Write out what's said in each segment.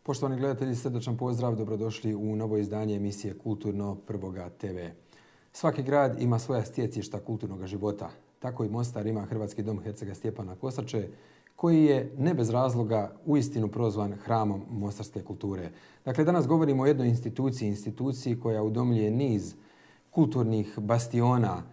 Poštovani gledatelji, srdačan pozdrav, dobrodošli u novo izdanje emisije Kulturno Prvoga TV. Svaki grad ima svoja stjecišta kulturnog života. Tako i Mostar ima Hrvatski dom Hercega Stjepana Kosače, koji je ne bez razloga uistinu prozvan hramom mostarske kulture. Dakle, danas govorimo o jednoj instituciji koja udomljuje niz kulturnih bastiona,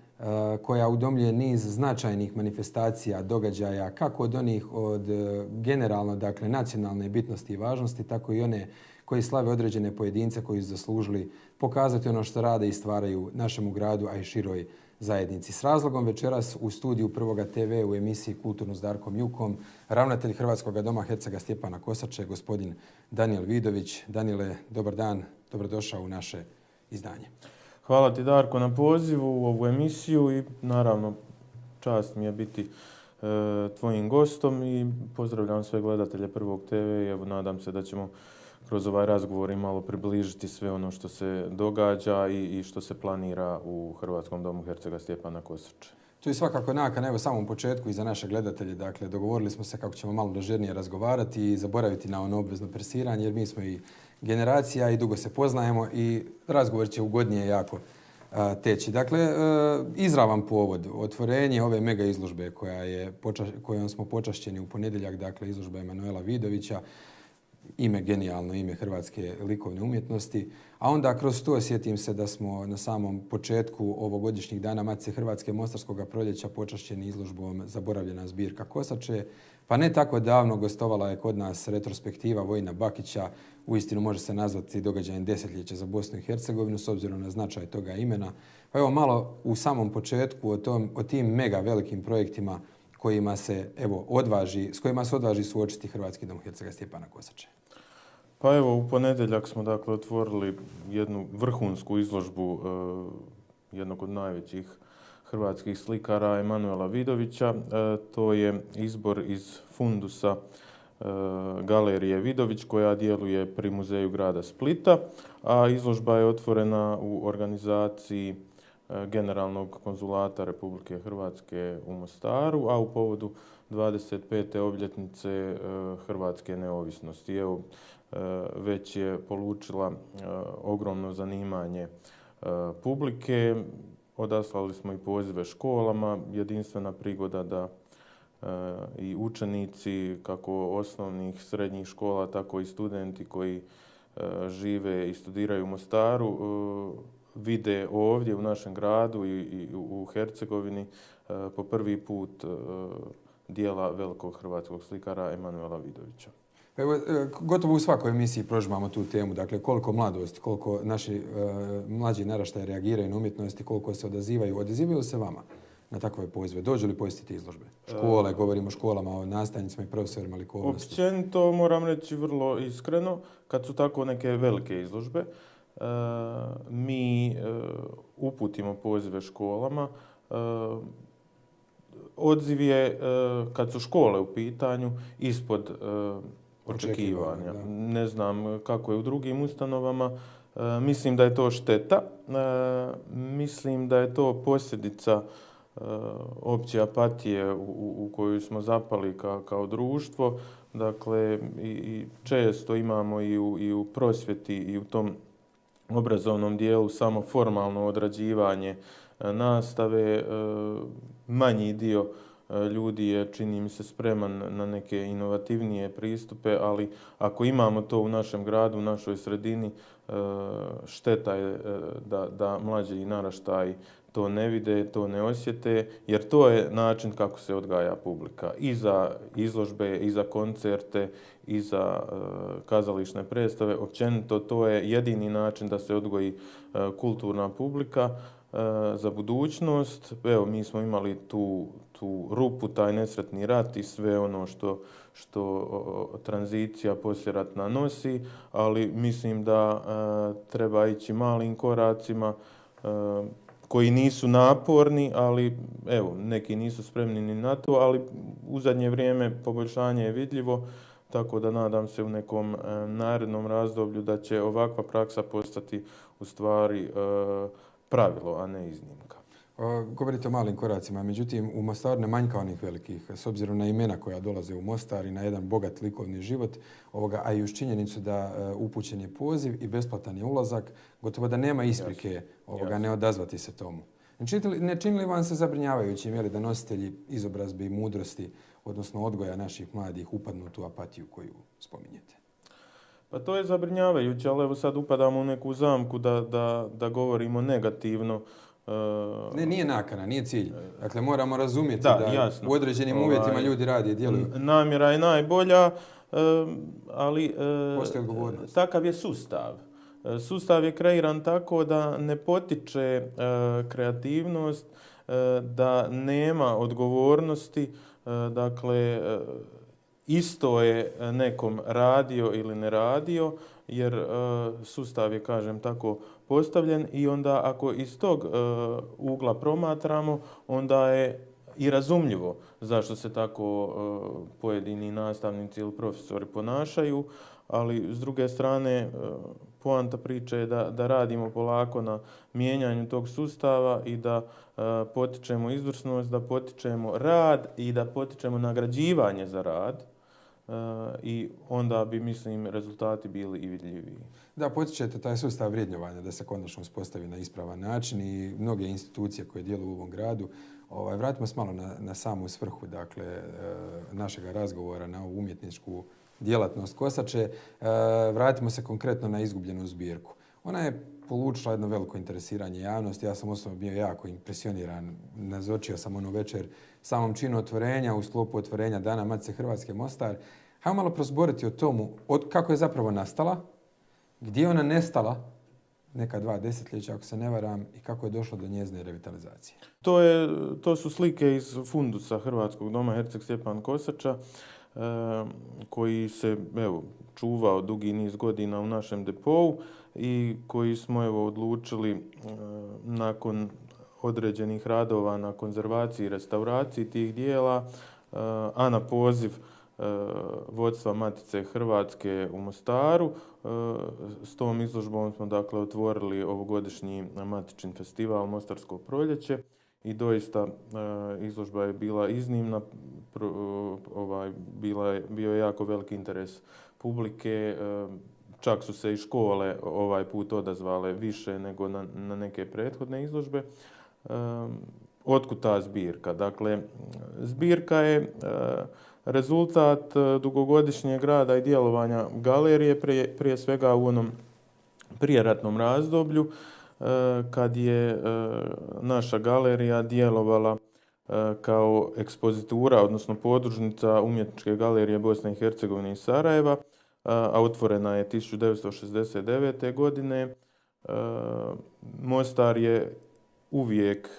koja udomljuje niz značajnih manifestacija, događaja, kako od onih od generalno, dakle, nacionalne bitnosti i važnosti, tako i one koji slave određene pojedince koji su zaslužili pokazati ono što rade i stvaraju našemu gradu, a i široj zajednici. S razlogom večeras u studiju Prvoga TV u emisiji Kulturno s Darkom Jukom ravnatelj Hrvatskog doma Hercega Stjepana Kosače, gospodin Danijel Vidović. Danijele, dobar dan, dobrodošao u naše izdanje. Hvala ti, Darko, na pozivu u ovu emisiju i naravno čast mi je biti tvojim gostom i pozdravljam sve gledatelje Prvog TV i evo nadam se da ćemo kroz ovaj razgovor i malo približiti sve ono što se događa i što se planira u Hrvatskom domu Hercega Stjepana Kosače. Tu je svakako nakana, evo samom početku i za naše gledatelje, dakle dogovorili smo se kako ćemo malo dožurnije razgovarati i zaboraviti na ono obvezno presiranje jer mi smo i generacija i dugo se poznajemo i razgovor će ugodnije jako teći. Dakle, izravan povod, otvorenje ove mega izložbe kojom smo počašćeni u ponedjeljak, dakle izložba Emanuela Vidovića, genijalno ime hrvatske likovne umjetnosti, a onda kroz to sjetim se da smo na samom početku ovogodišnjih dana Matice Hrvatske Mostarskog proljeća počašćeni izložbom Zaboravljena zbirka Kosače, pa ne tako davno gostovala je kod nas retrospektiva Vojina Bakića, uistinu može se nazvati događajem desetljeća za Bosnu i Hercegovinu s obzirom na značaj toga imena. Pa evo malo u samom početku o tim mega velikim projektima s kojima se odvaži suočiti Hrvatski dom Hercega Stjepana Kosače. Pa evo, u ponedjeljak smo dakle otvorili jednu vrhunsku izložbu jednog od najvećih hrvatskih slikara Emanuela Vidovića. To je izbor iz fundusa Galerije Vidović koja djeluje pri Muzeju grada Splita, a izložba je otvorena u organizaciji Generalnog konzulata Republike Hrvatske u Mostaru, a u povodu 25. obljetnice hrvatske neovisnosti. Evo, već je polučila ogromno zanimanje publike. Odaslali smo i pozive školama, jedinstvena prigoda da i učenici kako osnovnih, srednjih škola, tako i studenti koji žive i studiraju u Mostaru vide ovdje u našem gradu i u Hercegovini po prvi put djela velikog hrvatskog slikara Emanuela Vidovića. Evo, gotovo u svakoj emisiji prožimamo tu temu, dakle koliko mladosti, koliko naši mlađi naraštaji reagiraju na umjetnosti, koliko se odazivaju. Odazivaju se vama na takve pozive? Dođu li posjetiti izložbe? Škole, govorimo o školama, o nastavnicima i profesorima likovnosti. Općenito moram reći vrlo iskreno, kad su tako neke velike izložbe, mi uputimo pozive školama. Odziv je, kad su škole u pitanju, ispod očekivanja. Ne znam kako je u drugim ustanovama. Mislim da je to šteta. Mislim da je to posljedica opće apatije u koju smo zapali kao društvo. Dakle, i često imamo i u prosvjeti i u tom obrazovnom dijelu samo formalno odrađivanje nastave. Manji dio ljudi je, čini mi se, spreman na neke inovativnije pristupe, ali ako imamo to u našem gradu, u našoj sredini, šteta je da mlađi naraštaji to ne vide, to ne osjete, jer to je način kako se odgaja publika. I za izložbe, i za koncerte, i za kazališne predstave. Općenito to je jedini način da se odgoji kulturna publika za budućnost. Evo, mi smo imali tu rupu, taj nesretni rat i sve ono što tranzicija poslijeratna nosi, ali mislim da treba ići malim koracima koji nisu naporni, ali evo, neki nisu spremni ni na to, ali u zadnje vrijeme poboljšanje je vidljivo, tako da nadam se u nekom narednom razdoblju da će ovakva praksa postati u stvari pravilo, a ne iznimka. Govorite o malim koracima, međutim u Mostaru ne manjka onih velikih, s obzirom na imena koja dolaze u Mostar i na jedan bogat likovni život, a i uz činjenicu da upućen je poziv i besplatan je ulazak, gotovo da nema isprike ne odazvati se tomu. Ne čini li vam se zabrinjavajućim da nositelji izobrazbe i mudrosti, odnosno odgoja naših mladih, upadnu u tu apatiju koju spominjete? Pa to je zabrinjavajuće, ali evo sad upadamo u neku zamku da govorimo negativno. Nije nakana, nije cilj. Dakle, moramo razumjeti da jasno, u određenim uvjetima ljudi rade i djeluju. Namjera je najbolja, ali takav je sustav. Sustav je kreiran tako da ne potiče kreativnost, da nema odgovornosti, dakle, isto je nekom radio ili ne radio, jer sustav je, kažem tako, postavljen i onda ako iz tog ugla promatramo, onda je i razumljivo zašto se tako pojedini nastavnici ili profesori ponašaju, ali s druge strane poanta priče je da radimo polako na mijenjanju tog sustava i da potičemo izvrsnost, da potičemo rad i da potičemo nagrađivanje za rad. I onda bi, mislim, rezultati bili i vidljiviji. Da, potičete taj sustav vrednjovanja da se konačno uspostavi na ispravan način i mnoge institucije koje djeluju u ovom gradu. Vratimo se malo na samu svrhu, dakle, našega razgovora, na ovu umjetničku djelatnost Kosače. Vratimo se konkretno na izgubljenu zbirku. Ona je polučila jedno veliko interesiranje javnosti. Ja sam osobno bio jako impresioniran. Nazočio sam onu večer samom činu otvorenja u sklopu otvorenja Dana Matice Hrvatske Mostar. Hajmo malo prozboriti o tomu kako je zapravo nastala, gdje je ona nestala, neka 2 desetljeća ako se ne varam, i kako je došlo do njezine revitalizacije. To su slike iz fundusa Hrvatskog doma Herceg Stjepan Kosača, koji se čuvao dugi niz godina u našem depou i koji smo odlučili nakon određenih radova na konzervaciji i restauraciji tih dijela, a na poziv vodstva Matice Hrvatske u Mostaru. S tom izložbom smo dakle otvorili ovogodišnji Matičin festival Mostarsko proljeće i doista izložba je bila iznimna, bio je jako veliki interes publike, čak su se i škole ovaj put odazvale više nego na neke prethodne izložbe. Otkud ta zbirka? Dakle, zbirka je rezultat dugogodišnjeg rada i djelovanja galerije, prije svega u onom prijeratnom razdoblju, kad je naša galerija djelovala kao ekspozitura, odnosno podružnica Umjetničke galerije Bosne i Hercegovine i Sarajeva, a otvorena je 1969. godine. Mostar je uvijek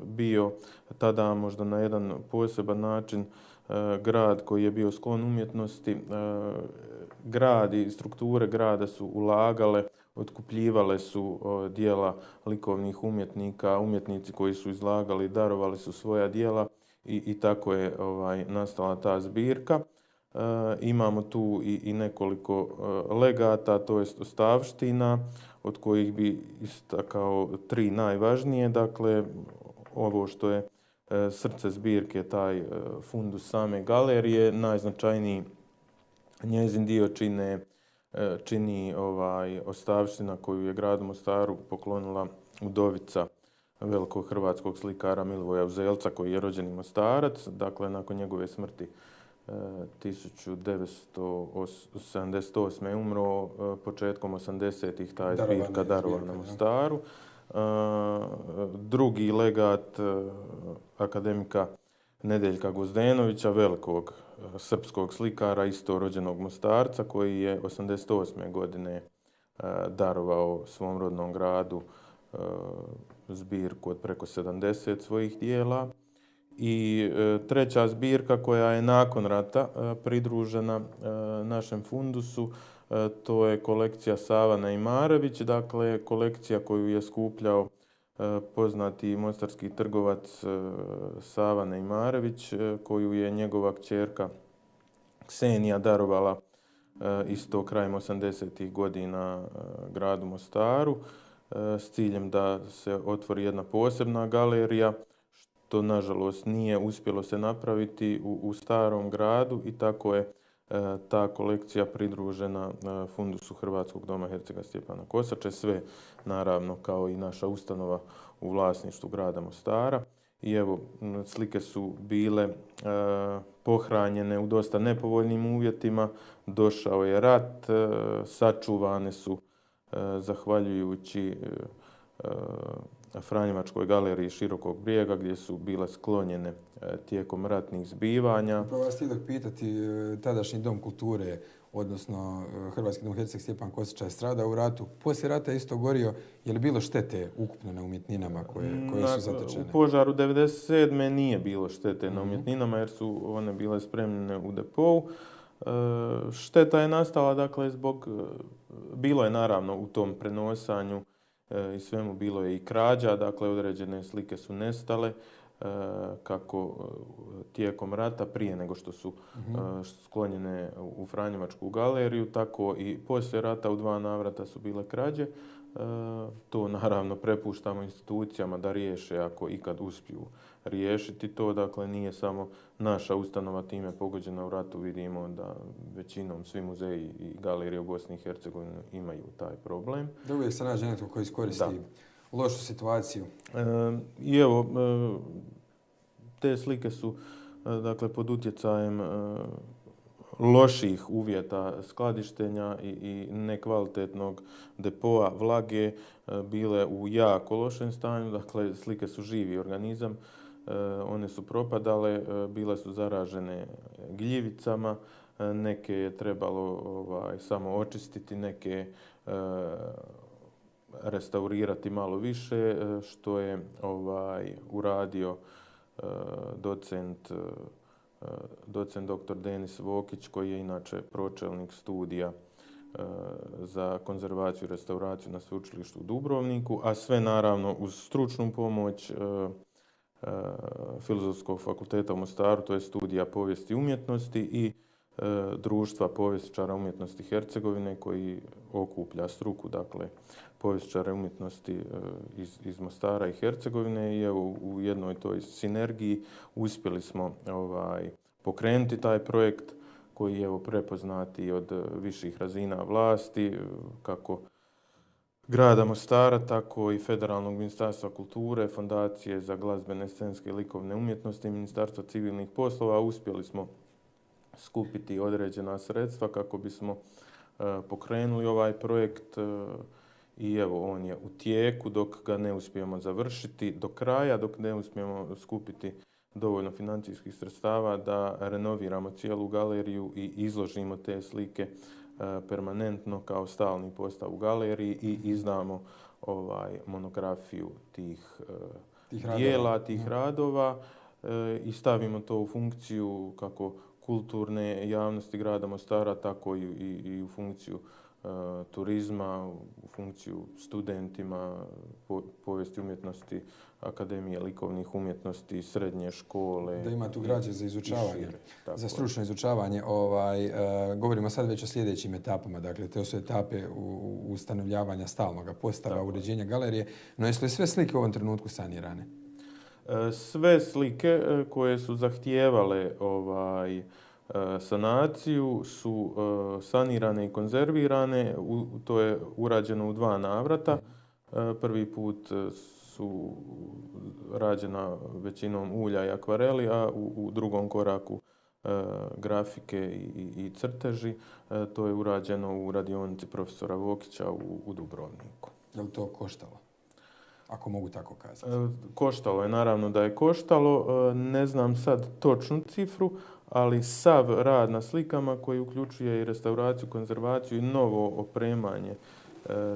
bio tada možda na jedan poseban način grad koji je bio sklon umjetnosti. Grad i strukture grada su ulagale, otkupljivale su djela likovnih umjetnika, umjetnici koji su izlagali, darovali su svoja djela i tako je nastala ta zbirka. Imamo tu i nekoliko legata, to jest ostavština, od kojih bi istakao 3 najvažnije. Dakle, ovo što je srce zbirke, taj fundus same galerije, najznačajniji njezin dio čini ostavština koju je gradu Mostaru poklonila udovica velikog hrvatskog slikara Milivoja Uzelca, koji je rođeni Mostarac. Dakle, nakon njegove smrti 1978. je umro, početkom 80-ih ta je zbirka darovana Mostaru. Drugi legat akademika Nedeljka Gozdenovića, velikog srpskog slikara, isto rođenog Mostarca, koji je 88. godine darovao svom rodnom gradu zbirku od preko 70 svojih dijela. I treća zbirka koja je nakon rata pridružena našem fundusu, to je kolekcija Sava Neimarević, dakle kolekcija koju je skupljao poznati mostarski trgovac Sava Neimarević, koju je njegova kćerka Ksenija darovala isto krajem 80-ih godina gradu Mostaru. s ciljem da se otvori jedna posebna galerija, što nažalost nije uspjelo se napraviti u starom gradu i tako je ta kolekcija pridružena fundusu Hrvatskog doma Hercega Stjepana Kosače, sve naravno kao i naša ustanova u vlasništvu grada Mostara. I evo, slike su bile pohranjene u dosta nepovoljnim uvjetima, došao je rat, sačuvane su zahvaljujući Franjevačkoj galeriji Širokog Brijega gdje su bile sklonjene tijekom ratnih zbivanja. Upravo vas htio pitati, tadašnji dom kulture, odnosno Hrvatski dom Herceg Stjepan Kosača je stradao u ratu. Poslije rata je isto gorio. Je li bilo štete ukupno na umjetninama koje su zatečene? U požaru 1997. nije bilo štete na umjetninama jer su one bile spremljene u depou. Šteta je nastala, dakle, bilo je naravno u tom prenosanju i svemu, bilo je i krađa, dakle, određene slike su nestale, kako tijekom rata, prije nego što su sklonjene u Franjevačku galeriju, tako i poslije rata u 2 navrata su bile krađe. To naravno prepuštamo institucijama da riješe ako ikad uspiju riješiti to. Dakle, nije samo naša ustanova time pogođena u ratu. Vidimo da većinom svi muzeji i galerije u Bosni i Hercegovini imaju taj problem. Da uvijek se nađe netko koji iskoristi lošu situaciju. I evo, te slike su dakle pod utjecajem loših uvjeta skladištenja i nekvalitetnog depoa, vlage, bile u jako lošem stanju. Dakle, slike su živi organizam, one su propadale, bile su zaražene gljivicama, neke je trebalo samo očistiti, neke restaurirati malo više, što je uradio docent dr. Denis Vokić, koji je inače pročelnik studija za konzervaciju i restauraciju na Sveučilištu u Dubrovniku, a sve naravno uz stručnu pomoć Filozofskog fakulteta u Mostaru, to je studija povijesti umjetnosti i Društva povjesničara umjetnosti Hercegovine, koji okuplja struku, dakle, povjesničare umjetnosti iz Mostara i Hercegovine. I evo, u jednoj toj sinergiji uspjeli smo pokrenuti taj projekt koji je prepoznati od viših razina vlasti, kako grada Mostara, tako i Federalnog ministarstva kulture, Fondacije za glazbene, scenske i likovne umjetnosti, Ministarstva civilnih poslova. Uspjeli smo skupiti određena sredstva kako bismo pokrenuli ovaj projekt i evo, on je u tijeku dok ga ne uspijemo završiti do kraja, dok ne uspijemo skupiti dovoljno financijskih sredstava da renoviramo cijelu galeriju i izložimo te slike permanentno kao stalni postav u galeriji i izdamo monografiju tih dijela, tih radova i stavimo to u funkciju kako kulturne javnosti grada Mostara, tako i u funkciju turizma, u funkciju studentima povijesti umjetnosti, Akademije likovnih umjetnosti, srednje škole. Da ima tu građe za izučavanje, za stručno izučavanje. Govorimo sad već o sljedećim etapama. Dakle, to su etape ustanovljavanja stalnog postava, uređenja galerije. No, jesu li sve slike u ovom trenutku sanirane? Sve slike koje su zahtijevale sanaciju su sanirane i konzervirane. To je urađeno u 2 navrata. Prvi put su rađena većinom ulja i akvareli, a u drugom koraku grafike i crteži. To je urađeno u radionici profesora Vokića u Dubrovniku. Je li to koštalo? Ako mogu tako kazati. Koštalo je, naravno da je koštalo. Ne znam sad točnu cifru, ali sav rad na slikama koji uključuje i restauraciju, konzervaciju i novo opremanje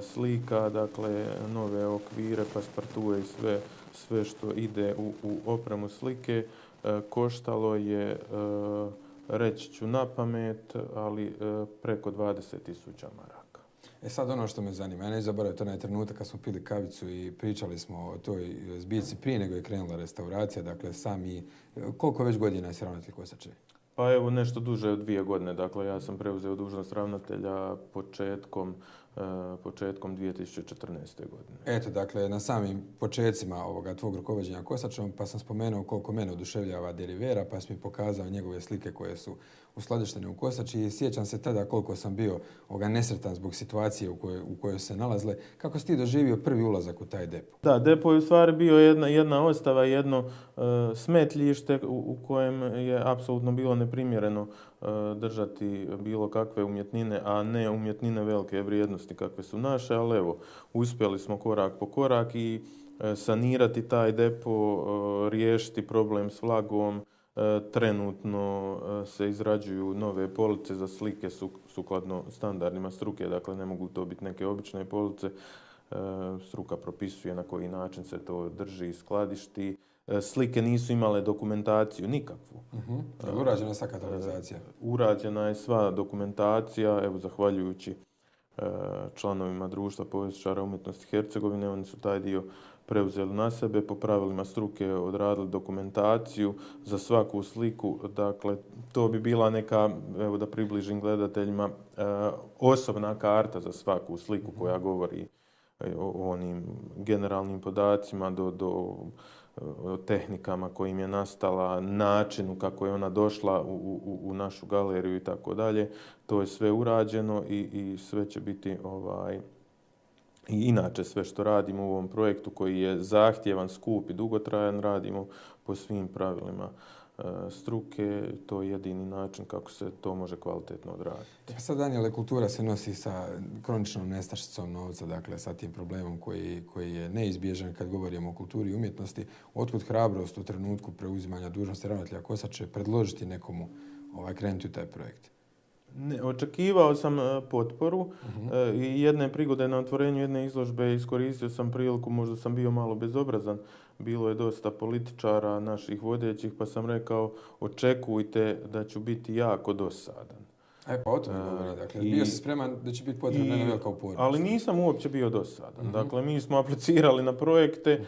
slika, dakle nove okvire, paspartue i sve što ide u opremu slike, koštalo je, reći ću na pamet, ali preko 20.000 maraka. Sad ono što me zanima, ja ne zaboravim onaj trenutak kad smo pili kavicu i pričali smo o toj zbirci prije nego je krenula restauracija, dakle koliko već godina je ravnatelj Kosače? Pa evo, nešto duže od 2 godine. Dakle, ja sam preuzeo dužnost ravnatelja početkom početkom 2014. godine. Eto, dakle, na samim počecima ovoga tvog rukovođenja Kosačom, pa sam spomenuo koliko mene oduševljava Derivera, pa si mi pokazao njegove slike koje su uskladištene u Kosači i sjećam se tada koliko sam bio nesretan zbog situacije u kojoj se nalazile. Kako si ti doživio prvi ulazak u taj depo? Da, depo je u stvari bio jedna ostava, jedno smetljište u kojem je apsolutno bilo neprimjereno držati bilo kakve umjetnine, a ne umjetnine velike vrijednosti kakve su naše, ali evo, uspjeli smo korak po korak i sanirati taj depo, riješiti problem s vlagom. Trenutno se izrađuju nove police za slike sukladno standardima struke, dakle ne mogu to biti neke obične police. Struka propisuje na koji način se to drži i skladišti. Slike nisu imale dokumentaciju nikakvu. Urađena je sva kategorizacija? Urađena je sva dokumentacija, evo zahvaljujući članovima Društva povjesničara umjetnosti Hercegovine, oni su taj dio preuzeli na sebe, po pravilima struke odradili dokumentaciju za svaku sliku. Dakle, to bi bila neka, evo da približim gledateljima, osobna karta za svaku sliku koja govori o onim generalnim podacima do tehnikama kojim je nastala, načinu kako je ona došla u našu galeriju i tako dalje. To je sve urađeno i sve će biti i inače sve što radimo u ovom projektu koji je zahtjevan, skup i dugotrajan, radimo po svim pravilima struke. To je jedini način kako se to može kvalitetno odraditi. Sad, Danijele, kultura se nosi sa kroničnom nestašicom novca, dakle sa tim problemom koji je neizbježan kad govorimo o kulturi i umjetnosti. Otkud hrabrost u trenutku preuzimanja dužnosti ravnatelja Kosače predložiti nekomu krenuti u taj projekt? Ne, očekivao sam potporu i jedne prigode na otvorenju jedne izložbe iskoristio sam priliku, možda sam bio malo bezobrazan, bilo je dosta političara naših vodećih, pa sam rekao očekujte da ću biti jako dosadan. Pa o tome govori, dakle, bio si spreman da će biti potrebna jedna velika upornost. Ali nisam uopće bio dosadan. Dakle, mi smo aplicirali na projekte,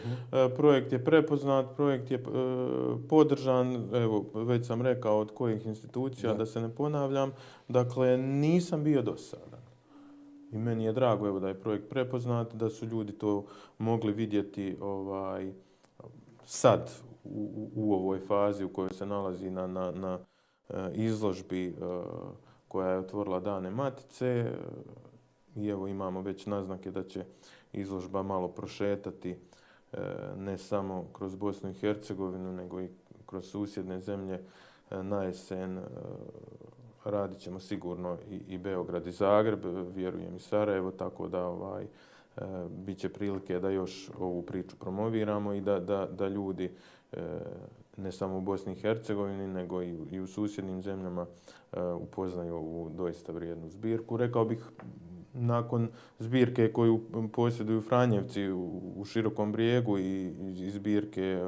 projekt je prepoznat, projekt je podržan, evo, već sam rekao od kojih institucija, da se ne ponavljam. Dakle, nisam bio dosadan. I meni je drago, evo, da je projekt prepoznat, da su ljudi to mogli vidjeti sad u ovoj fazi u kojoj se nalazi na izložbi koja je otvorila Dane Matice i evo imamo već naznake da će izložba malo prošetati ne samo kroz Bosnu i Hercegovinu nego i kroz susjedne zemlje. Na jesen radit ćemo sigurno i Beograd i Zagreb, vjerujem i Sarajevo, tako da bit će prilike da još ovu priču promoviramo i da ljudi ne samo u Bosni i Hercegovini, nego i u susjednim zemljama upoznaju ovu doista vrijednu zbirku. Rekao bih, nakon zbirke koju posjeduju Franjevci u Širokom Brijegu i zbirke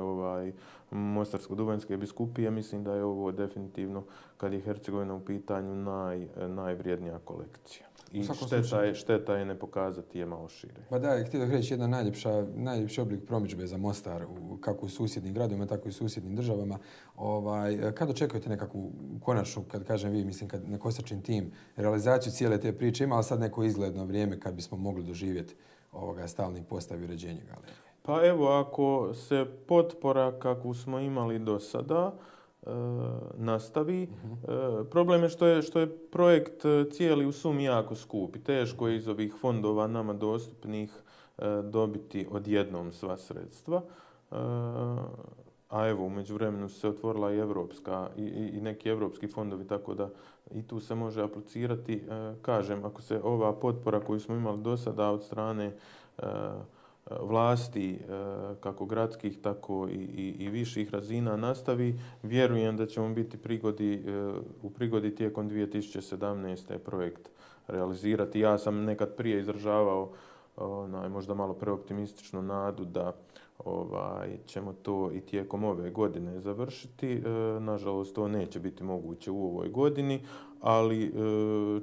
Mostarsko-duvanjske biskupije, mislim da je ovo definitivno, kad je Hercegovina u pitanju, najvrijednija kolekcija. I šteta je ne pokazati je malo šire. Pa da, htio bih reći, jedan najljepši oblik promidžbe za Mostar, kako u susjednim gradovima, tako i u susjednim državama. Kad očekujete nekakvu konačnu, kad kažem vi, mislim na Kosačin tim, realizaciju cijele te priče, ima li sad neko izgledno vrijeme kad bismo mogli doživjeti stalni postav i uređenje galerije? Pa evo, ako se potpora kakvu smo imali do sada nastavi. Problem je što je projekt cijeli u sumi jako skup i teško je iz ovih fondova nama dostupnih dobiti odjednom sva sredstva. A evo, u međuvremenu se otvorila i evropska i neki evropski fondovi, tako da i tu se može aplicirati. Kažem, ako se ova potpora koju smo imali do sada od strane vlasti, kako gradskih, tako i viših razina nastavi, vjerujem da ćemo biti u prigodi tijekom 2017. projekt realizirati. Ja sam nekad prije izražavao možda malo preoptimističnu nadu da ćemo to i tijekom ove godine završiti. Nažalost, to neće biti moguće u ovoj godini, ali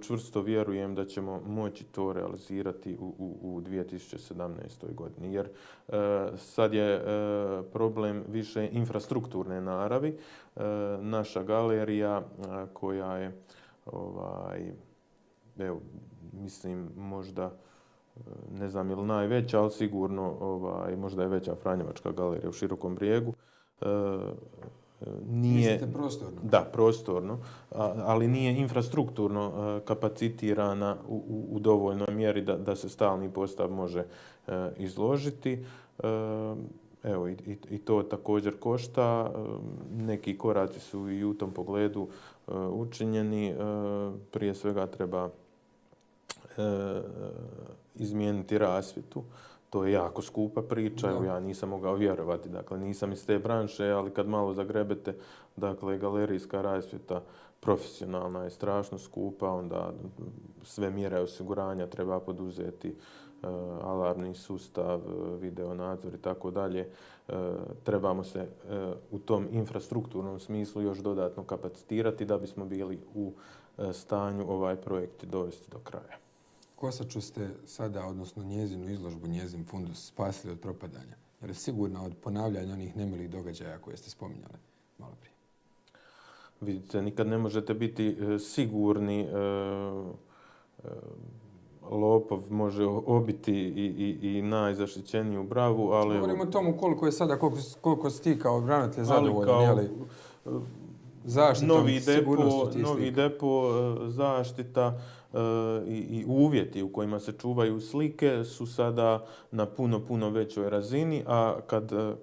čvrsto vjerujem da ćemo moći to realizirati u 2017. godini. Jer sad je problem više infrastrukturne naravi. Naša galerija koja je, evo, mislim, možda ne znam je li najveća, ali sigurno možda je veća Franjevačka galerija u Širokom Brijegu. Mislite prostorno? Da, prostorno, ali nije infrastrukturno kapacitirana u dovoljnoj mjeri da se stalni postav može izložiti. Evo, i to također košta. Neki koraci su i u tom pogledu učinjeni. Prije svega treba izmijeniti rasvjetu. To je jako skupa priča, ja nisam mogao vjerovati, dakle nisam iz te branše, ali kad malo zagrebete, dakle galerijska rasvjeta profesionalna je strašno skupa, onda sve mjere osiguranja treba poduzeti, alarmni sustav, video nadzor i tako dalje. Trebamo se u tom infrastrukturnom smislu još dodatno kapacitirati da bismo bili u stanju ovaj projekt dovesti do kraja. Kosaču ste sada, odnosno njezinu izložbu, njezin fundus spasili od propadanja? Jer je sigurno od ponavljanja onih nemilih događaja koje ste spominjali malo prije. Vidite, nikad ne možete biti sigurni. Lopov može obiti i najzaštićeniju bravu, ali... Govorimo o tomu koliko je sada, koliko si ti kao branitelj zadovoljan, zaštitom, novi depo, zaštita i uvjeti u kojima se čuvaju slike su sada na puno većoj razini, a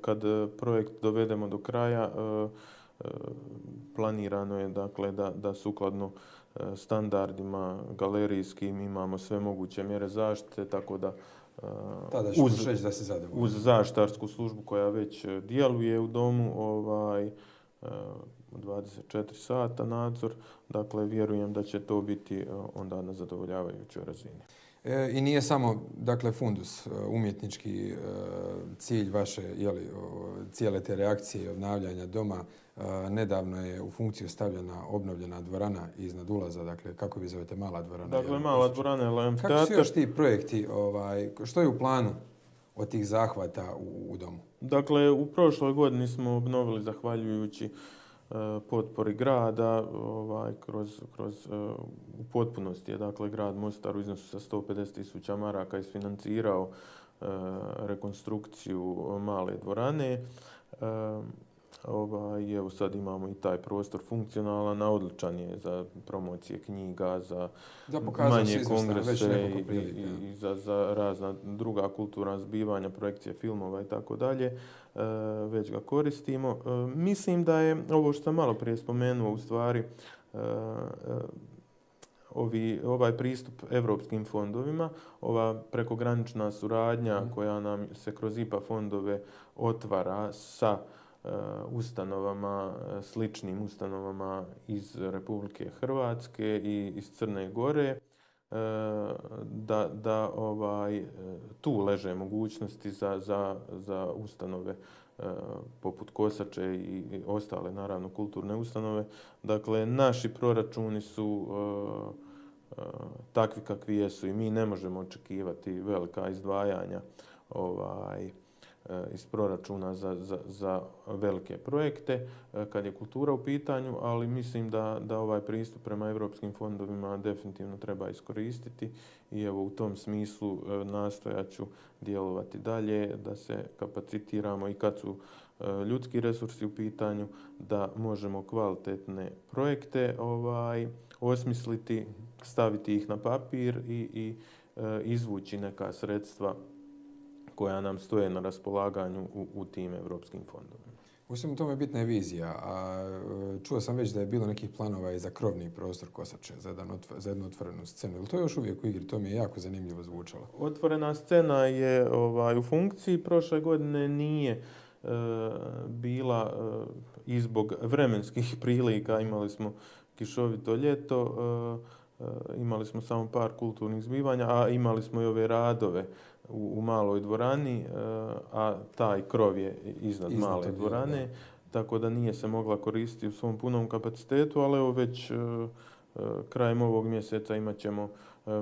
kad projekt dovedemo do kraja, planirano je dakle da sukladno standardima galerijskim imamo sve moguće mjere zaštite, tako da uz zaštitarsku službu koja već djeluje u domu, 24 sata nadzor, dakle vjerujem da će to biti onda na zadovoljavajućoj razini. I nije samo, dakle, fundus, umjetnički cilj vaše, cijele te reakcije i obnavljanja doma. Nedavno je u funkciju stavljena obnovljena dvorana iznad ulaza, dakle, kako vi zovete, mala dvorana? Dakle, mala dvorana je amfiteatar. Kako su još ti projekti, što je u planu od tih zahvata u domu? Dakle, u prošloj godini smo obnovili, zahvaljujući potpori grada, u potpunosti je dakle grad Mostar u iznosu sa 150.000 maraka isfinancirao rekonstrukciju male dvorane. Evo sad imamo i taj prostor funkcionalan, a odličan je za promocije knjiga, za manje kongrese i za razna druga kulturna zbivanja, projekcije filmova i tako dalje. Već ga koristimo. Mislim da je ovo što sam malo prije spomenuo u stvari ovaj pristup europskim fondovima, ova prekogranična suradnja koja nam se kroz IPA fondove otvara sa ustanovama, sličnim ustanovama iz Republike Hrvatske i iz Crne Gore, da tu leže mogućnosti za ustanove poput Kosače i ostale, naravno, kulturne ustanove. Dakle, naši proračuni su takvi kakvi jesu i mi ne možemo očekivati velika izdvajanja iz proračuna za velike projekte kad je kultura u pitanju, ali mislim da ovaj pristup prema europskim fondovima definitivno treba iskoristiti i evo u tom smislu nastojat ću djelovati dalje, da se kapacitiramo i kad su ljudski resursi u pitanju, da možemo kvalitetne projekte osmisliti, staviti ih na papir i izvući neka sredstva koja nam stoje na raspolaganju u tim europskim fondovima. U svemu tome bitna je vizija, a čuo sam već da je bilo nekih planova i za krovni prostor Kosače, za jednu otvorenu scenu. Ili to je još uvijek u igri? To mi je jako zanimljivo zvučalo. Otvorena scena je u funkciji. Prošle godine nije bila i zbog vremenskih prilika. Imali smo kišovito ljeto, imali smo samo par kulturnih zbivanja, a imali smo i ove radove u maloj dvorani, a taj krov je iznad male dvorane, tako da nije se mogla koristiti u svom punom kapacitetu, ali evo već krajem ovog mjeseca imat ćemo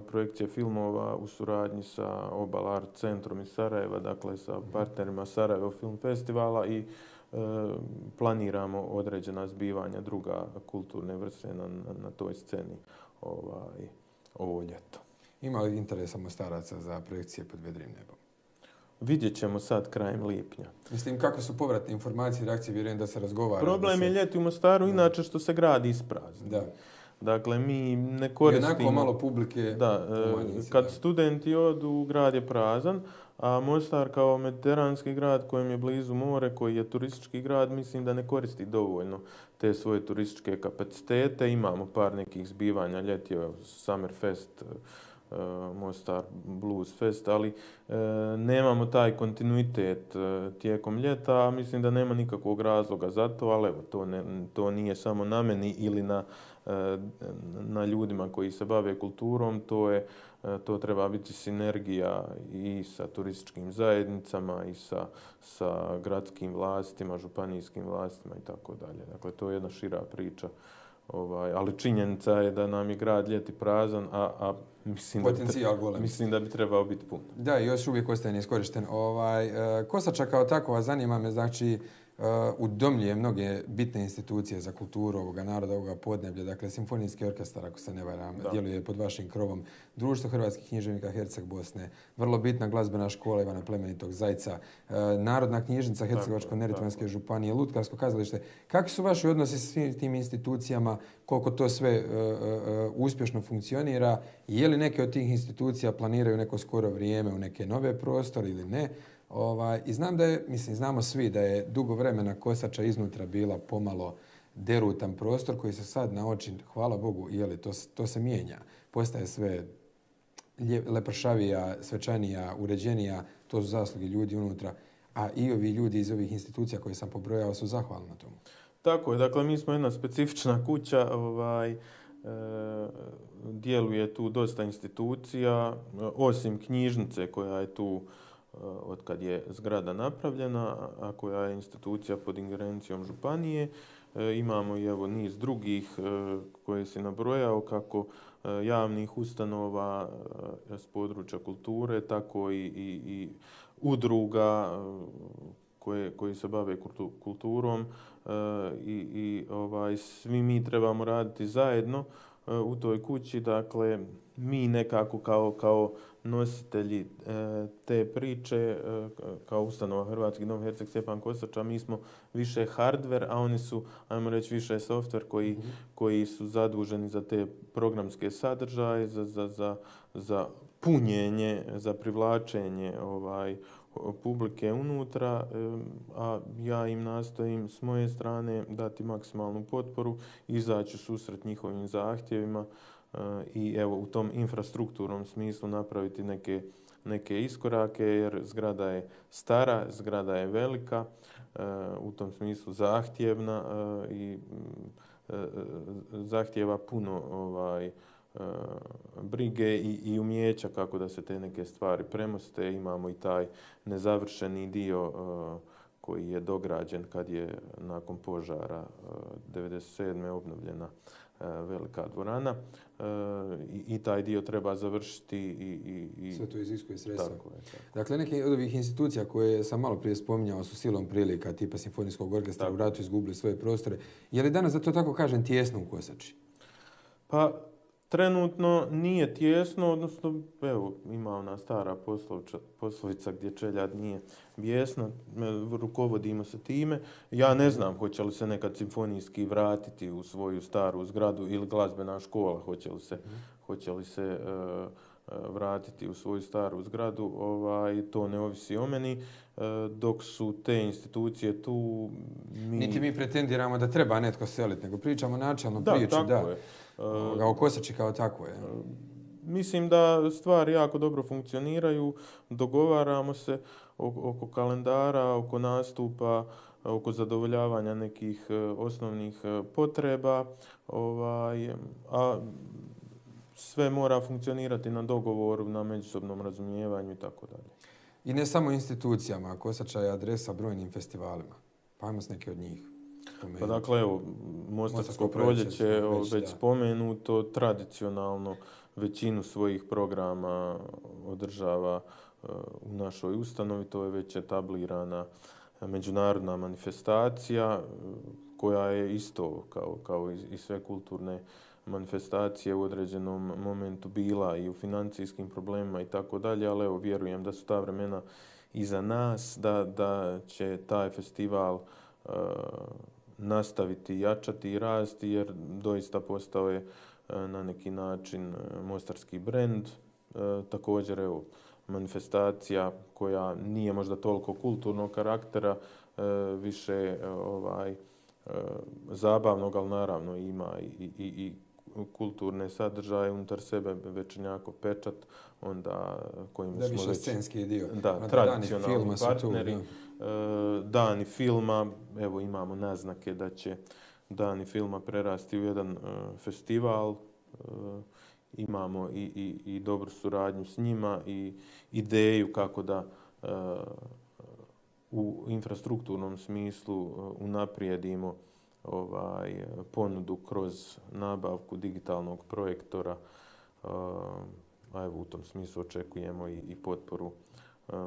projekcije filmova u suradnji sa Obal Art centrom iz Sarajeva, dakle sa partnerima Sarajevo Film Festivala i planiramo određena zbivanja druga kulturne vrste na toj sceni ovo ljeto. Ima li interesa Mostaraca za projekcije pod vedrim nebom? Vidjet ćemo sad krajem lipnja. Mislim, kako su povratne informacije, reakcije, vjerujem da se razgovara. Problem je ljeti u Mostaru, inače što se grad isprazni. Da. Dakle, mi ne koristimo... I onako malo publike. Da, kad studenti odu, grad je prazan, a Mostar kao mediteranski grad kojem je blizu more, koji je turistički grad, mislim da ne koristi dovoljno te svoje turističke kapacitete. Imamo par nekih zbivanja ljeti, Summerfest, Mostar Blues Fest, ali nemamo taj kontinuitet tijekom ljeta, a mislim da nema nikakvog razloga za to, ali evo, to nije samo na meni ili na ljudima koji se bave kulturom, to treba biti sinergija i sa turističkim zajednicama i sa gradskim vlastima, županijskim vlastima i tako dalje. Dakle, to je jedna šira priča. Ali činjenica je da nam je grad ljeti prazan, a mislim da bi trebao biti pun. Da, i još uvijek ostaje neiskorišten. Kosača kao takova zanima me, znači, udomljuje mnoge bitne institucije za kulturu ovoga naroda, ovoga podneblja. Dakle, Simfonijski orkestar, ako se ne varam, djeluje pod vašim krovom. Društvo hrvatskih književnika Herceg Bosne, vrlo bitna glazbena škola Ivana Plemenitog Zajca, Narodna knjižnica Hercegovačko-neretvanske županije, Lutkarsko kazalište. Kakvi su vaši odnosi sa svim tim institucijama? Koliko to sve uspješno funkcionira? Je li neke od tih institucija planiraju neko skoro vrijeme u neke nove prostore ili ne? I znam da je, znamo svi da je dugo vremena Kosača iznutra bila pomalo derutan prostor koji se sad na oči, hvala Bogu, to se mijenja. Postaje sve lepršavija, svečanija, uređenija, to su zasluge ljudi unutra, a i ovi ljudi iz ovih institucija koje sam pobrojao su zahvalni na tomu. Tako je, dakle mi smo jedna specifična kuća, djeluje tu dosta institucija, osim knjižnice koja je tu od kad je zgrada napravljena, a koja je institucija pod ingerencijom županije. Imamo i evo niz drugih koje si nabrojao, kako javnih ustanova s područja kulture, tako i udruga koji se bave kulturom i svi mi trebamo raditi zajedno u toj kući. Dakle, mi nekako kao nositelji te priče, kao ustanova Hrvatski dom Herceg Stjepan Kosača, mi smo više hardware, a oni su, ajmo reći, više software koji su zaduženi za te programske sadržaje, za punjenje, za privlačenje publike unutra, a ja im nastojim s moje strane dati maksimalnu potporu, izaći u susret njihovim zahtjevima i evo u tom infrastrukturnom smislu napraviti neke iskorake, jer zgrada je stara, zgrada je velika, u tom smislu zahtjevna i zahtjeva puno brige i umijeća kako da se te neke stvari premoste. Imamo i taj nezavršeni dio koji je dograđen kad je nakon požara 1997. obnovljena velika dvorana i taj dio treba završiti i sve to iziskuje sredstva. Tako je. Dakle, neke od ovih institucija koje sam malo prije spominjao su silom prilika tipa Simfonijskog orkestra u ratu izgubili svoje prostore. Je li danas, da to tako kažem, tijesno u Kosači? Pa trenutno nije tijesno, odnosno, evo, ima ona stara poslovica gdje čeljad nije bijesna, rukovodimo se time. Ja ne znam hoće li se nekad simfonijski vratiti u svoju staru zgradu ili glazbena škola, hoće li se vratiti u svoju staru zgradu, to ne ovisi o meni. Dok su te institucije tu... Niti mi pretendiramo da treba netko seliti, nego pričamo načelno priču. Tako je. O Kosači kao tako je. Mislim da stvari jako dobro funkcioniraju, dogovaramo se oko kalendara, oko nastupa, oko zadovoljavanja nekih osnovnih potreba, a sve mora funkcionirati na dogovoru, na međusobnom razumijevanju i tako dalje. I ne samo institucijama, Kosača je adresa brojnim festivalima. Pa ajmo s neke od njih. Pa dakle, evo, Mostarsko proljeće, već spomenuto, tradicionalno većinu svojih programa održava u našoj ustanovi. To je već etablirana međunarodna manifestacija koja je isto kao i sve kulturne manifestacije u određenom momentu bila i u financijskim problemima i tako dalje, ali evo vjerujem da su ta vremena iza nas, da će taj festival nastaviti jačati i rasti jer doista postao je na neki način mostarski brend. Također evo manifestacija koja nije možda toliko kulturnog karaktera, više zabavnog, ali naravno ima i kulturne sadržaje unutar sebe, Večernjakov pečat, onda kojim da, smo više već... scenski dio. Da, tradicionalni Tu, partneri. Dani filma, evo imamo naznake da će Dani filma prerasti u jedan festival. Imamo i dobru suradnju s njima i ideju kako da u infrastrukturnom smislu unaprijedimo ponudu kroz nabavku digitalnog projektora. A evo u tom smislu očekujemo i potporu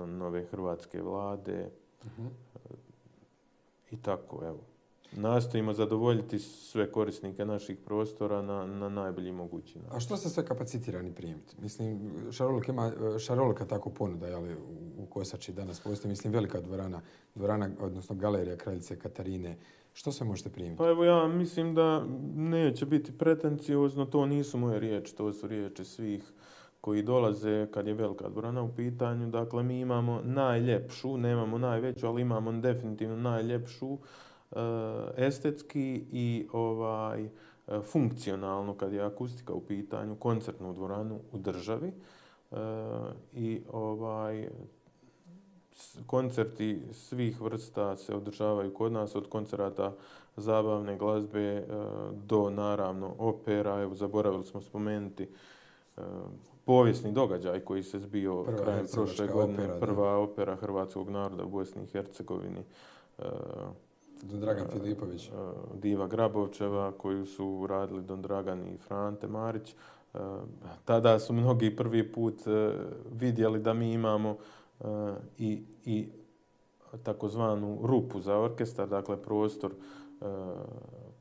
nove hrvatske vlade. I tako, evo. Nastojimo zadovoljiti sve korisnike naših prostora na najbolji mogući način. A što ste sve kapacitirani primiti? Mislim, šarolika tako ponuda, jeli, u Kosači danas postoji, mislim, velika dvorana, odnosno galerija Kraljice Katarine. Što sve možete primiti? Pa evo ja mislim da neće biti pretenciozno, to nisu moje riječi, to su riječi svih koji dolaze kad je velika dvorana u pitanju. Dakle, mi imamo najljepšu, nemamo najveću, ali imamo definitivno najljepšu, estetski i funkcionalno kad je akustika u pitanju, koncertnu dvoranu u državi. I koncerti svih vrsta se održavaju kod nas, od koncerata zabavne glazbe do naravno opera. Evo, zaboravili smo spomenuti povijesni događaj koji se zbio krajem prošle godine, prva opera hrvatskog naroda u Bosni i Hercegovini. Don Dragan Filipović. Diva Grabovčeva, koju su radili Don Dragan i Frante Marić. Tada su mnogi prvi put vidjeli da mi imamo i takozvanu rupu za orkestar, dakle prostor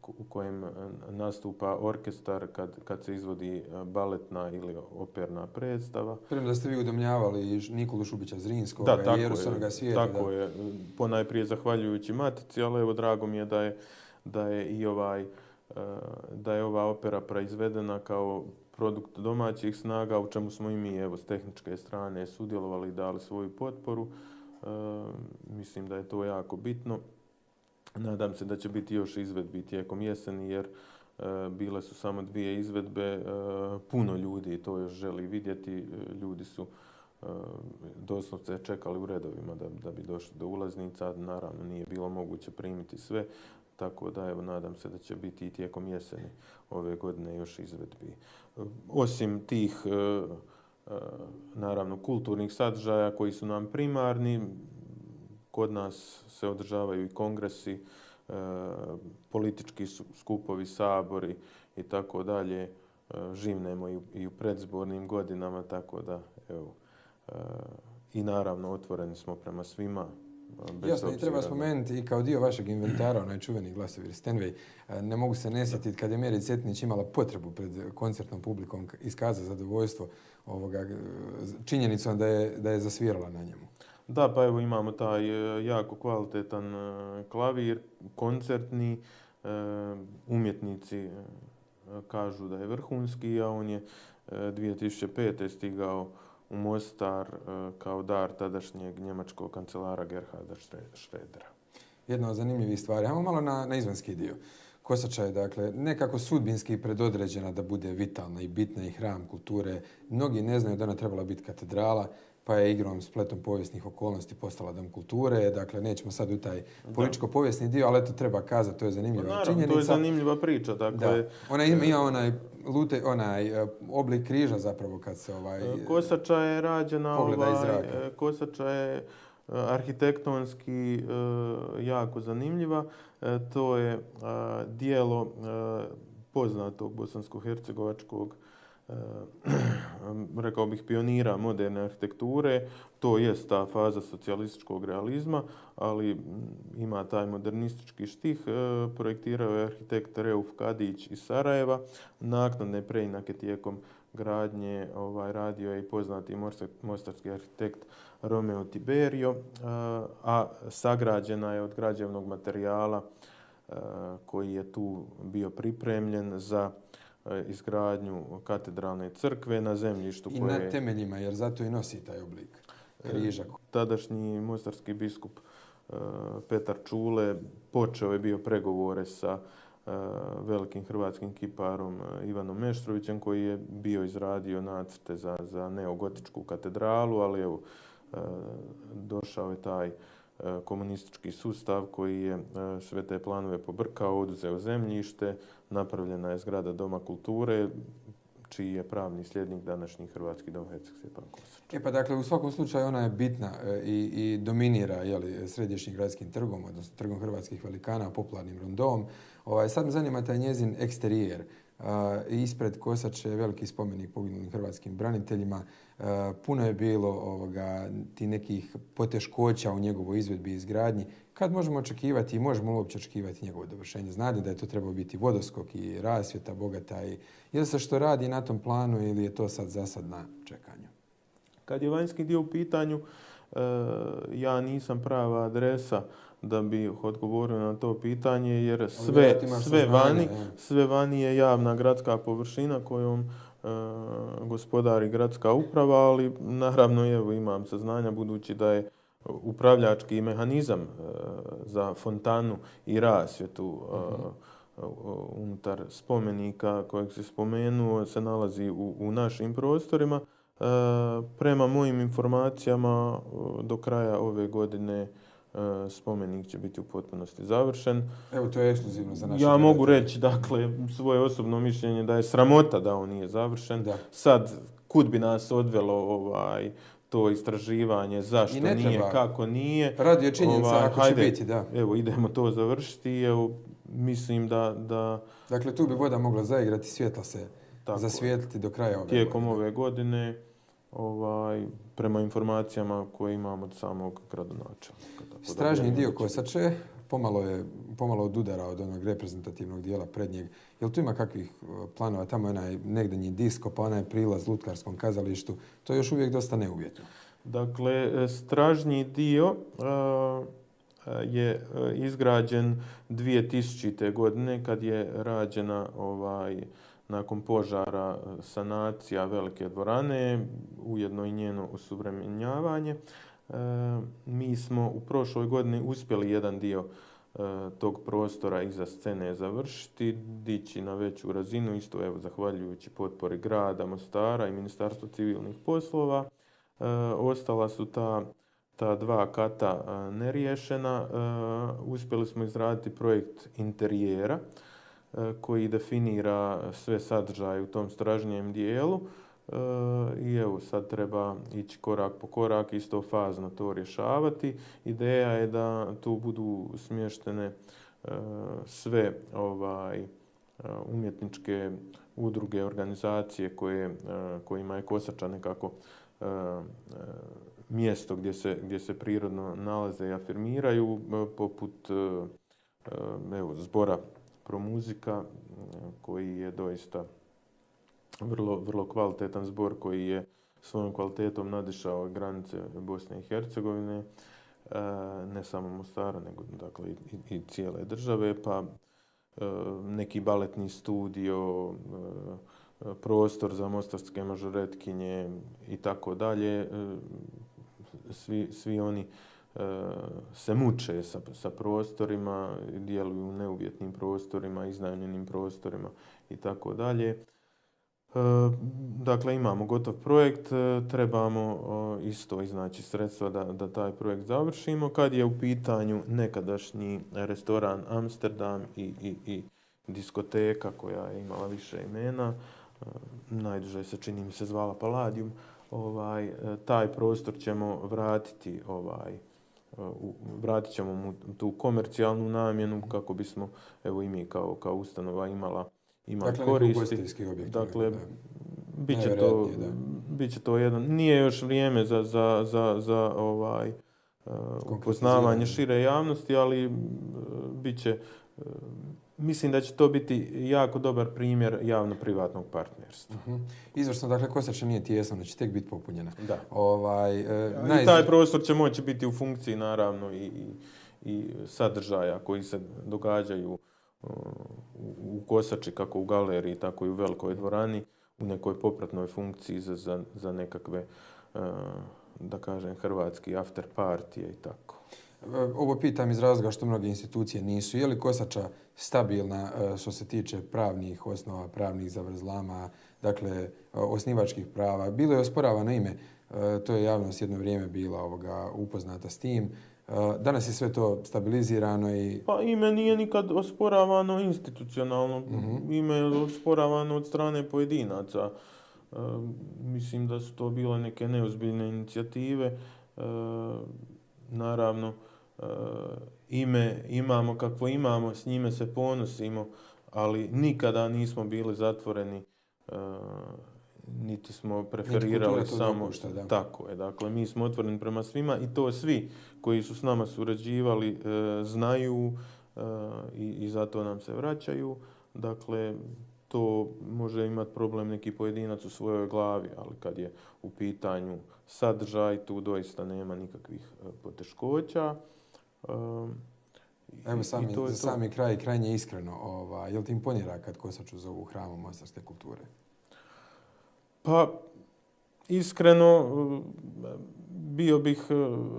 u kojem nastupa orkestar kad se izvodi baletna ili operna predstava. Prema da ste vi udomljavali Nikolu Šubića Zrinskog i Jerusanoga svijeta. Tako je, ponajprije zahvaljujući Matici, ali evo drago mi je da je ova opera proizvedena kao produkt domaćih snaga, u čemu smo i mi evo s tehničke strane sudjelovali i dali svoju potporu. Mislim da je to jako bitno. Nadam se da će biti još izvedbi tijekom jeseni, jer bile su samo 2 izvedbe. Puno ljudi to još želi vidjeti. Ljudi su doslovce čekali u redovima da bi došli do ulaznica. Naravno, nije bilo moguće primiti sve. Tako da, evo, nadam se da će biti i tijekom jeseni ove godine još izvedbi. Osim tih, naravno, kulturnih sadržaja koji su nam primarni, kod nas se održavaju i kongresi, politički skupovi, sabori i tako dalje. Živnemo i u predzbornim godinama, tako da, evo, i naravno otvoreni smo prema svima. Jasno, i treba spomenuti i kao dio vašeg inventara, onaj čuveni glasovir Stenway. Ne mogu se ne sjetiti kad je Meri Cetinić imala potrebu pred koncertnom publikom iskazati zadovoljstvo činjenicom da je zasvirala na njemu. Da, pa evo imamo taj jako kvalitetan klavir, koncertni. Umjetnici kažu da je vrhunski, a on je 2005. stigao u Mostar kao dar tadašnjeg njemačkog kancelara Gerharda Schrödera. Jedna od zanimljivih stvari. Ajmo malo na izvanjski dio. Kosača je, dakle, nekako sudbinski predodređena da bude vitalna i bitna i hram kulture. Mnogi ne znaju da ona trebala biti katedrala, pa je igrom, spletom povijesnih okolnosti postala dom kulture. Dakle, nećemo sad u taj političko-povijesni dio, ali eto treba kazati, to je zanimljiva činjenica. To je zanimljiva priča. Dakle, ona ima onaj oblik križa zapravo kad se Kosača je rađena, Kosača je arhitektonski jako zanimljiva. To je dijelo poznatog bosansko-hercegovačkog rekao bih, pionira moderne arhitekture. To jest ta faza socijalističkog realizma, ali ima taj modernistički štih. Projektirao je arhitekt Reuf Kadić iz Sarajeva. Naknadne preinake tijekom gradnje radio je i poznati mostarski arhitekt Romeo Tiberio, a sagrađena je od građevnog materijala koji je tu bio pripremljen za izgradnju katedralne crkve na zemljištu i koje... na temeljima, jer zato i nosi taj oblik križa. Tadašnji mostarski biskup Petar Čule počeo je bio pregovore sa velikim hrvatskim kiparom Ivanom Meštrovićem, koji je bio izradio nacrte za neogotičku katedralu, ali evo, došao je taj komunistički sustav koji je sve te planove pobrkao, oduzeo zemljište, napravljena je zgrada Doma kulture, čiji je pravni sljednik današnji Hrvatski dom Herceg Stjepan Kosač. Pa dakle, u svakom slučaju ona je bitna i dominira središnjim gradskim trgom, odnosno trgom hrvatskih velikana, popularnim rondovom. Sad me zanima taj njezin eksterijer. Ispred Kosače je veliki spomenik poginulim hrvatskim braniteljima. Puno je bilo ti nekih poteškoća u njegovoj izvedbi i izgradnji. Kad možemo očekivati i možemo li uopće očekivati njegovo dovršenje? Znate da je to trebao biti vodoskok i rasvjeta bogata. Je li se što radi na tom planu ili je to sad zasad na čekanju? Kad je vanjski dio u pitanju, ja nisam adresa da bi odgovorio na to pitanje, jer sve vani je javna gradska površina kojom gospodari gradska uprava, ali naravno evo imam saznanja budući da je upravljački mehanizam za fontanu i rasvjetu unutar spomenika kojeg se spomenuo se nalazi u našim prostorima. Prema mojim informacijama do kraja ove godine spomenik će biti u potpunosti završen. Evo, to je ekskluzivno za naše Ja mogu reći, dakle, svoje osobno mišljenje da je sramota da on nije završen. Da. Sad, kud bi nas odvelo to istraživanje, zašto nije, kako nije. Radi je činjenica ako će biti, da. Evo, idemo to završiti. Evo, mislim da... Dakle, tu bi voda mogla zaigrati, svjetla se zasvijetliti do kraja ove godine. Tijekom ove godine, prema informacijama koje imamo od samog gradonačelnika. Stražnji dio Kosače pomalo odudara od onog reprezentativnog dijela prednjeg. Jel tu ima kakvih planova? Tamo je onaj negdje disko, pa onaj prilaz Lutkarskom kazalištu. To je još uvijek dosta neuvjetno. Dakle, stražnji dio je izgrađen 2000. godine kad je rađena nakon požara sanacija velike dvorane, ujedno i njeno osuvremenjavanje. Mi smo u prošloj godini uspjeli jedan dio tog prostora iza scene završiti, dići na veću razinu, isto evo zahvaljujući potpori grada Mostara i Ministarstva civilnih poslova. Ostala su ta dva kata neriješena. Uspjeli smo izraditi projekt interijera koji definira sve sadržaje u tom stražnjem dijelu. I evo sad treba ići korak po korak, isto fazno to rješavati. Ideja je da tu budu smještene sve umjetničke udruge, organizacije kojima je Kosača nekako mjesto gdje se prirodno nalaze i afirmiraju, poput zbora Promuzika, koji je doista vrlo, vrlo kvalitetan zbor koji je svojom kvalitetom nadišao granice Bosne i Hercegovine, ne samo Mostara, nego dakle i cijele države, pa neki baletni studio, prostor za mostarske mažoretkinje i tako dalje. Svi oni se muče sa prostorima, djeluju u neuvjetnim prostorima, iznajmljenim prostorima i tako dalje. Dakle, imamo gotov projekt, trebamo isto iznaći sredstva da taj projekt završimo. Kad je u pitanju nekadašnji restoran Amsterdam i diskoteka koja je imala više imena, najduže se čini mi se zvala Palladium, taj prostor ćemo vratiti vratit ćemo mu tu komercijalnu namjenu kako bismo evo i mi kao ustanova imala koristi. Ugostiteljski objekt. Dakle, Bit će to jedan. Nije još vrijeme za upoznavanje šire javnosti, ali bit će, mislim da će to biti jako dobar primjer javno-privatnog partnerstva. Izvrsno, dakle, Kosača nije tijesna, da će tek biti popunjena. Da. I taj prostor će moći biti u funkciji, naravno, i sadržaja koji se događaju u Kosači, kako u galeriji, tako i u velikoj dvorani, u nekoj popratnoj funkciji za nekakve, da kažem, hrvatski after partije i tako. Ovo pitam iz razloga što mnoge institucije nisu. Je li Kosača stabilna što se tiče pravnih osnova, pravnih zavrzlama, dakle, osnivačkih prava? Bilo je osporavano ime, to je javnost jedno vrijeme bila upoznata s tim. Danas je sve to stabilizirano i... Pa ime nije nikad osporavano institucionalno. Ime je osporavano od strane pojedinaca. Mislim da su to bile neke neozbiljne inicijative. Naravno, ime imamo kakvo imamo, s njime se ponosimo, ali nikada nismo bili zatvoreni, niti smo preferirali samo... Dopušta, da. Tako je, dakle, mi smo otvoreni prema svima i to svi koji su s nama surađivali znaju i zato nam se vraćaju. Dakle, to može imati problem neki pojedinac u svojoj glavi, ali kad je u pitanju sadržaj, tu doista nema nikakvih poteškoća. Evo za sami kraj i krajnje iskreno, je li ti imponira kad Kosaču zovu hramom mostarske kulture? Pa, iskreno,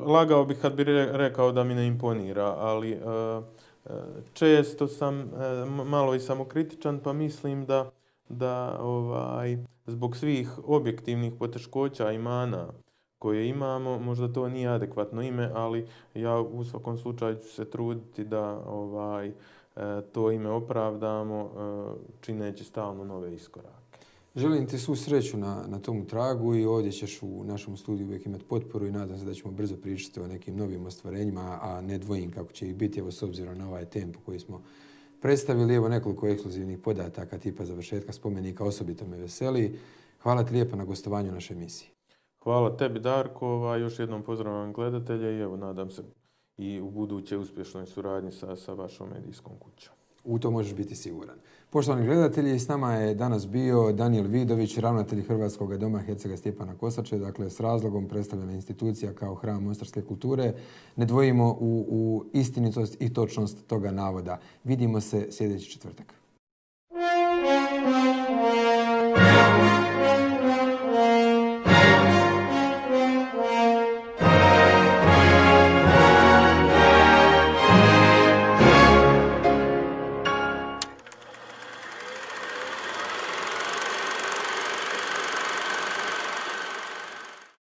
lagao bih kad bi rekao da mi ne imponira, ali često sam malo i samokritičan, pa mislim da zbog svih objektivnih poteškoća i mana koje imamo, možda to nije adekvatno ime, ali ja u svakom slučaju ću se truditi da to ime opravdamo, čineći stalno nove iskorake. Želim ti svu sreću na tomu tragu i ovdje ćeš u našem studiju uvijek imati potporu i nadam se da ćemo brzo pričati o nekim novim ostvarenjima, a ne dvojim kako će ih biti, evo s obzirom na ovaj tempo koji smo predstavili. Evo nekoliko ekskluzivnih podataka tipa završetka spomenika, osobito me veseli. Hvala ti lijepo na gostovanju našoj emisiji. Hvala tebi, Darko, još jednom pozdravljam gledatelje i evo nadam se i u buduće uspješnoj suradnji sa vašom medijskom kućom. U to možeš biti siguran. Poštovani gledatelji, s nama je danas bio Danijel Vidović, ravnatelj Hrvatskog doma Hercega Stjepana Kosače, dakle s razlogom predstavljena institucija kao hram mostarske kulture. Ne dvojimo u istinitost i točnost toga navoda. Vidimo se sljedeći četvrtak.